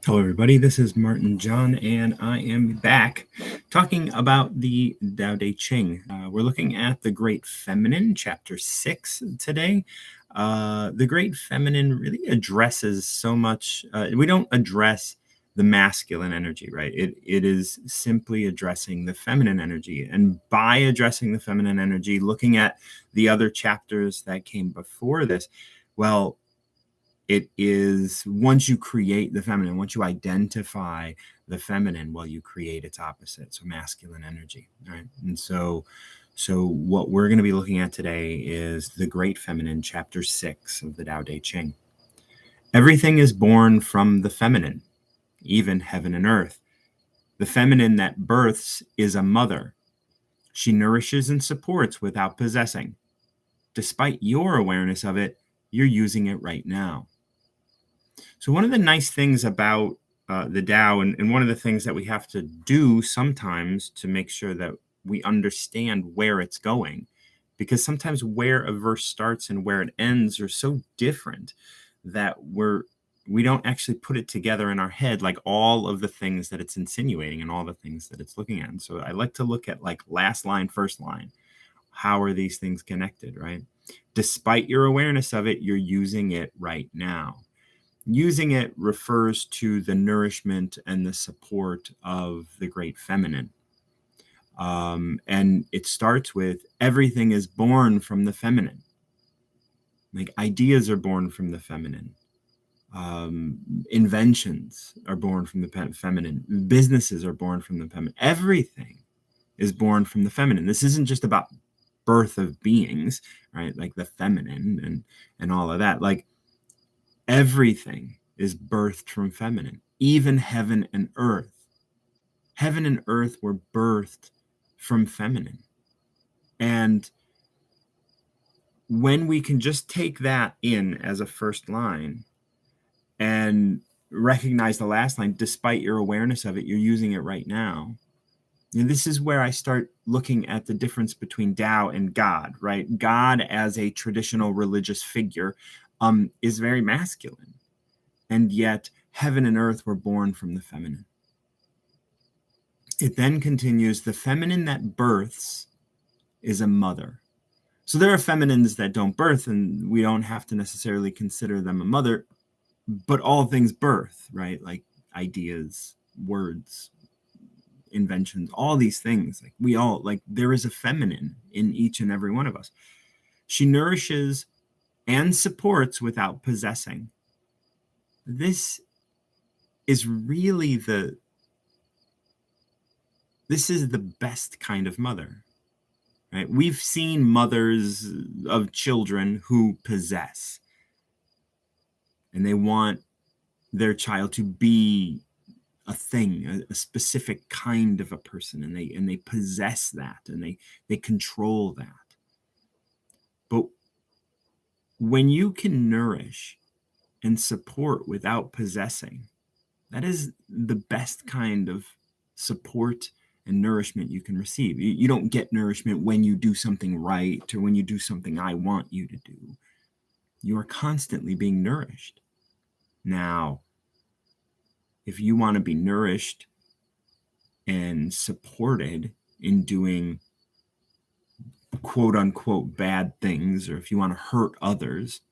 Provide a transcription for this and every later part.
Hello, everybody. This is Martin John, and I am back talking about the Tao Te Ching. We're looking at the Great Feminine, chapter 6 today. The Great Feminine really addresses so much. We don't address the masculine energy, right? It is simply addressing the feminine energy. And by addressing the feminine energy, looking at the other chapters that came before this, well, it is once you create the feminine, once you identify the feminine, well, you create its opposite, so masculine energy, right? And so what we're going to be looking at today is the Great Feminine, chapter 6 of the Tao Te Ching. Everything is born from the feminine, even heaven and earth. The feminine that births is a mother. She nourishes and supports without possessing. Despite your awareness of it, you're using it right now. So one of the nice things about the Tao, and one of the things that we have to do sometimes to make sure that we understand where it's going, because sometimes where a verse starts and where it ends are so different that we don't actually put it together in our head, like all of the things that it's insinuating and all the things that it's looking at. And so I like to look at like last line, first line. How are these things connected, right? Despite your awareness of it, you're using it right now. Using it refers to the nourishment and the support of the Great Feminine. And it starts with everything is born from the feminine. Like ideas are born from the feminine. Inventions are born from the feminine. Businesses are born from the feminine. Everything is born from the feminine. This isn't just about birth of beings, right? Like the feminine and all of that. Like everything is birthed from feminine, even heaven and earth. Heaven and earth were birthed from feminine. And when we can just take that in as a first line and recognize the last line, despite your awareness of it, you're using it right now. And this is where I start looking at the difference between Tao and God, right? God, as a traditional religious figure, is very masculine. And yet, heaven and earth were born from the feminine. It then continues, the feminine that births is a mother. So there are feminines that don't birth, and we don't have to necessarily consider them a mother, but all things birth, right? Like ideas, words, inventions, all these things. Like we all, like there is a feminine in each and every one of us. She nourishes and supports without possessing. This is really this is the best kind of mother, right? We've seen mothers of children who possess, and they want their child to be a thing, a specific kind of a person, and they possess that, and they control that. But when you can nourish and support without possessing, that is the best kind of support and nourishment you can receive. You don't get nourishment when you do something right or when you do something I want you to do. You are constantly being nourished. Now, if you want to be nourished and supported in doing quote unquote bad things, or if you want to hurt others,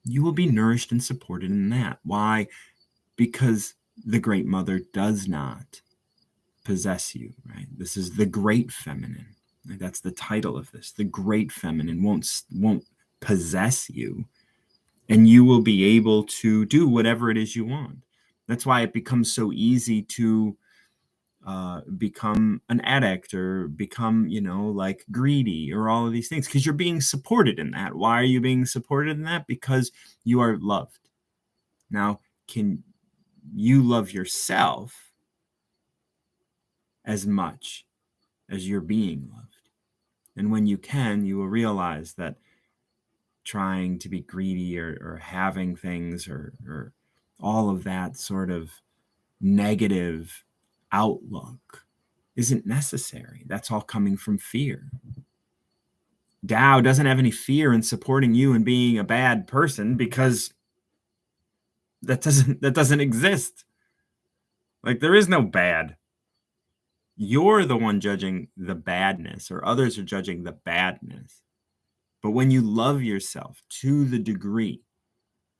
you will be nourished and supported in that. Why? Because the Great Mother does not possess you, right? This is the Great Feminine. Right? That's the title of this. The Great Feminine won't possess you, and you will be able to do whatever it is you want. That's why it becomes so easy to become an addict or become, like greedy or all of these things, because you're being supported in that. Why are you being supported in that? Because you are loved. Now, can you love yourself as much as you're being loved? And when you can, you will realize that trying to be greedy or having things or all of that sort of negative outlook isn't necessary. That's all coming from fear. Tao doesn't have any fear in supporting you and being a bad person, because That doesn't exist. Like, there is no bad. You're the one judging the badness, or others are judging the badness. But when you love yourself to the degree,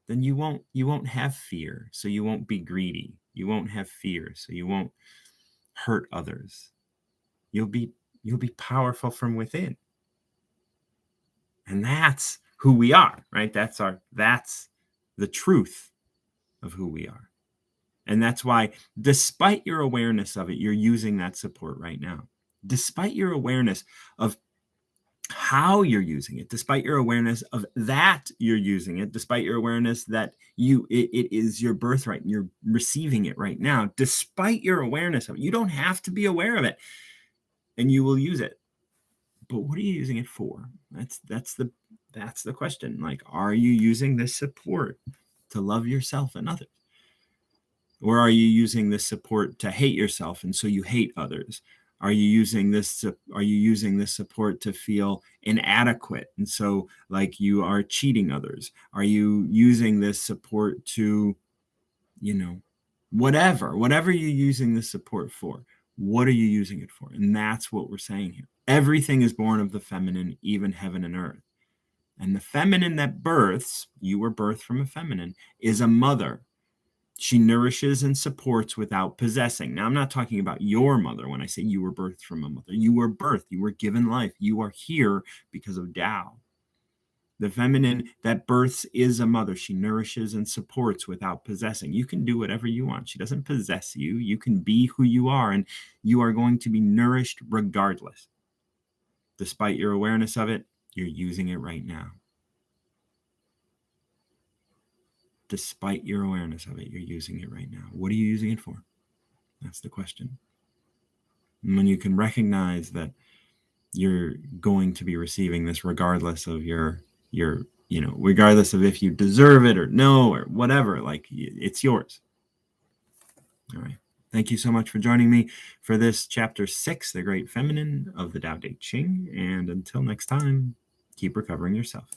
then you won't have fear, so you won't be greedy. You won't have fear, so you won't hurt others. You'll be powerful from within. And that's who we are, right? That's the truth of who we are. And that's why, despite your awareness of it, you're using that support right now. Despite your awareness of how you're using it, despite your awareness of that you're using it, despite your awareness that it is your birthright and you're receiving it right now, despite your awareness of it, you don't have to be aware of it, and you will use it. But what are you using it for? That's the question. Like, are you using this support to love yourself and others? Or are you using this support to hate yourself and so you hate others? Are you using this support to feel inadequate and so, like, you are cheating others? Are you using this support to, whatever you're using this support for? What are you using it for? And that's what we're saying here. Everything is born of the feminine, even heaven and earth. And the feminine that births, you were birthed from a feminine, is a mother. She nourishes and supports without possessing. Now, I'm not talking about your mother when I say you were birthed from a mother. You were birthed. You were given life. You are here because of Tao. The feminine that births is a mother. She nourishes and supports without possessing. You can do whatever you want. She doesn't possess you. You can be who you are, and you are going to be nourished regardless. Despite your awareness of it, you're using it right now. Despite your awareness of it, you're using it right now. What are you using it for? That's the question. And when you can recognize that you're going to be receiving this regardless of regardless of if you deserve it or no or whatever, like, it's yours. All right. Thank you so much for joining me for this chapter 6, The Great Feminine of the Tao Te Ching. And until next time, keep recovering yourself.